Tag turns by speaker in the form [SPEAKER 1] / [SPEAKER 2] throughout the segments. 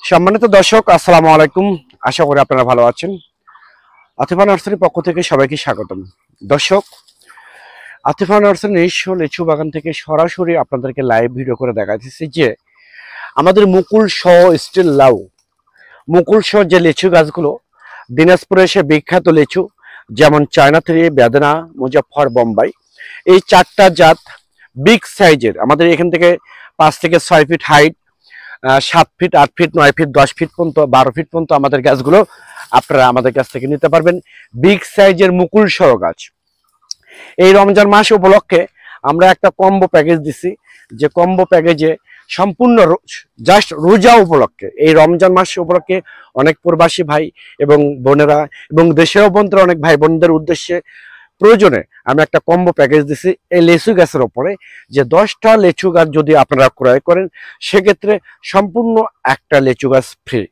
[SPEAKER 1] সম্মানিত দর্শক, আসসালামু আলাইকুম। আশা করি আপনারা ভালো আছেন। আতিফা নার্সারির পক্ষ থেকে সবাইকে স্বাগতম। দর্শক, আতিফা নার্সারি নিজস্ব লিচু বাগান থেকে সরাসরি আপনাদেরকে লাইভ ভিডিও করে দেখাচ্ছি যে আমাদের মুকুল সহ স্টিল লাউ, মুকুল সহ যে লিচু গাছগুলো দিনাজপুরে এসে বিখ্যাত লিচু, যেমন চায়না থ্রি, বেদনা, মুজাফফর, বোম্বাই, এই চারটা জাত বিগ সাইজের আমাদের এখান থেকে 5 থেকে 6 feet height, 7 feet, 8 feet, 9 feet, 10 feet পর্যন্ত, 12 ফিট পর্যন্ত আমাদের গাছগুলো আপনারা আমাদের কাছ থেকে নিতে পারবেন। বিগ সাইজের মুকুল সহ গাছ। এই রমজান মাস উপলক্ষে আমরা একটা কম্বো প্যাকেজ দিছি, যে কম্বো প্যাকেজে সম্পূর্ণ জাস্ট রোজা উপলক্ষে, এই রমজান মাস উপলক্ষে অনেক প্রবাসী ভাই এবং বোনেরা এবং দেশের অভ্যন্তরে অনেক ভাই বোনদের উদ্দেশ্যে প্রয়োজনে আমি একটা কম্বো প্যাকেজ দিছি এই লিচু গাছের ওপরে, যে 10টা লিচু গাছ যদি আপনারা ক্রয় করেন সেক্ষেত্রে সম্পূর্ণ একটা লিচু গাছ ফ্রি।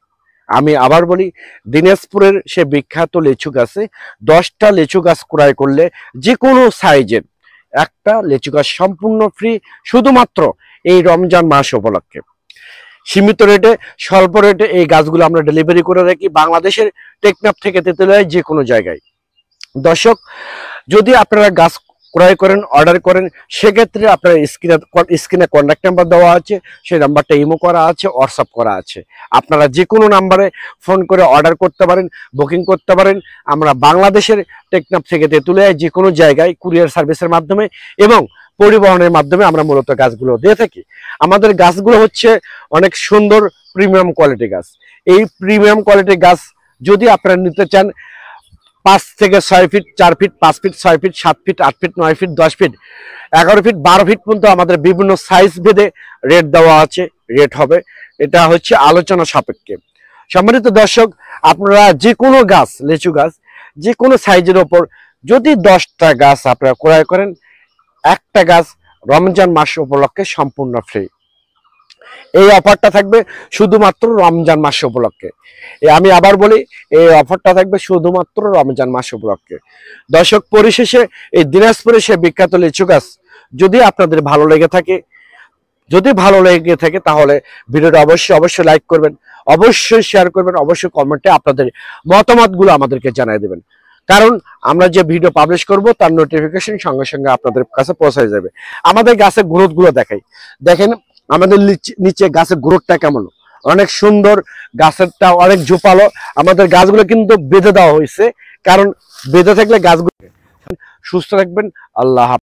[SPEAKER 1] আমি আবার বলি, দিনাজপুরের সে বিখ্যাত লিচু গাছে 10টা লিচু গাছ ক্রয় করলে যে কোনো সাইজের একটা লিচু গাছ সম্পূর্ণ ফ্রি, শুধুমাত্র এই রমজান মাস উপলক্ষে। সীমিত রেটে, স্বল্প রেটে এই গাছগুলো আমরা ডেলিভারি করে রাখি বাংলাদেশের টেকনাফ থেকে তেঁতুলিয়ায় যে কোনো জায়গায়। দর্শক, যদি আপনারা গাছ ক্রয় করেন, অর্ডার করেন, সেক্ষেত্রে আপনার স্ক্রিনে কন্ট্যাক্ট নাম্বার দেওয়া আছে, সেই নাম্বারটা ইমো করা আছে, হোয়াটসঅ্যাপ করা আছে। আপনারা যে কোনো নাম্বারে ফোন করে অর্ডার করতে পারেন, বুকিং করতে পারেন। আমরা বাংলাদেশের টেকনাফ থেকে তেঁতুলিয়ায় যে কোনো জায়গায় কুরিয়ার সার্ভিসের মাধ্যমে এবং পরিবহনের মাধ্যমে আমরা মূলত গাছগুলো দিয়ে থাকি। আমাদের গাছগুলো হচ্ছে অনেক সুন্দর প্রিমিয়াম কোয়ালিটি গাছ। এই প্রিমিয়াম কোয়ালিটির গাছ যদি আপনারা নিতে চান, 5 থেকে 6 feet, 4 feet, 5 feet, 6 feet, 7 feet, 8 feet, 9 feet, 10 feet, 11 feet, 12 feet পর্যন্ত আমাদের বিভিন্ন সাইজ ভেদে রেট দেওয়া আছে। রেট হবে, এটা হচ্ছে আলোচনা সাপেক্ষে। সম্মানিত দর্শক, আপনারা যে কোনো গাছ, লিচু গাছ যে কোনো সাইজের ওপর যদি 10টা গাছ আপনারা ক্রয় করেন, একটা গাছ রমজান মাস উপলক্ষে সম্পূর্ণ ফ্রি। এই অফারটা থাকবে শুধুমাত্র রমজান মাস উপলক্ষে। আমি আবার বলি, এই অফারটা থাকবে শুধুমাত্র রমজান মাস উপলক্ষে। দর্শক, পরিশেষে এই দিনাজপুরে সে বিখ্যাত লিচু গাছ যদি আপনাদের ভালো লেগে থাকে, তাহলে ভিডিওটা অবশ্যই লাইক করবেন, অবশ্যই শেয়ার করবেন, অবশ্যই কমেন্টে আপনাদের মতামতগুলো আমাদেরকে জানিয়ে দেবেন। কারণ আমরা যে ভিডিও পাবলিশ করব তার নোটিফিকেশন সঙ্গে সঙ্গে আপনাদের কাছে পৌঁছে যাবে। আমাদের গাছের গ্রোথগুলো দেখেন আমাদের নিচে গাছের গ্রোথটা কেমন, অনেক সুন্দর, গাছেরটা অনেক ঝোপালো। আমাদের গাছগুলো কিন্তু বেঁধে দেওয়া হয়েছে, কারণ বেঁধে থাকলে গাছগুলো সুস্থ রাখবেন। আল্লাহ হাফেজ।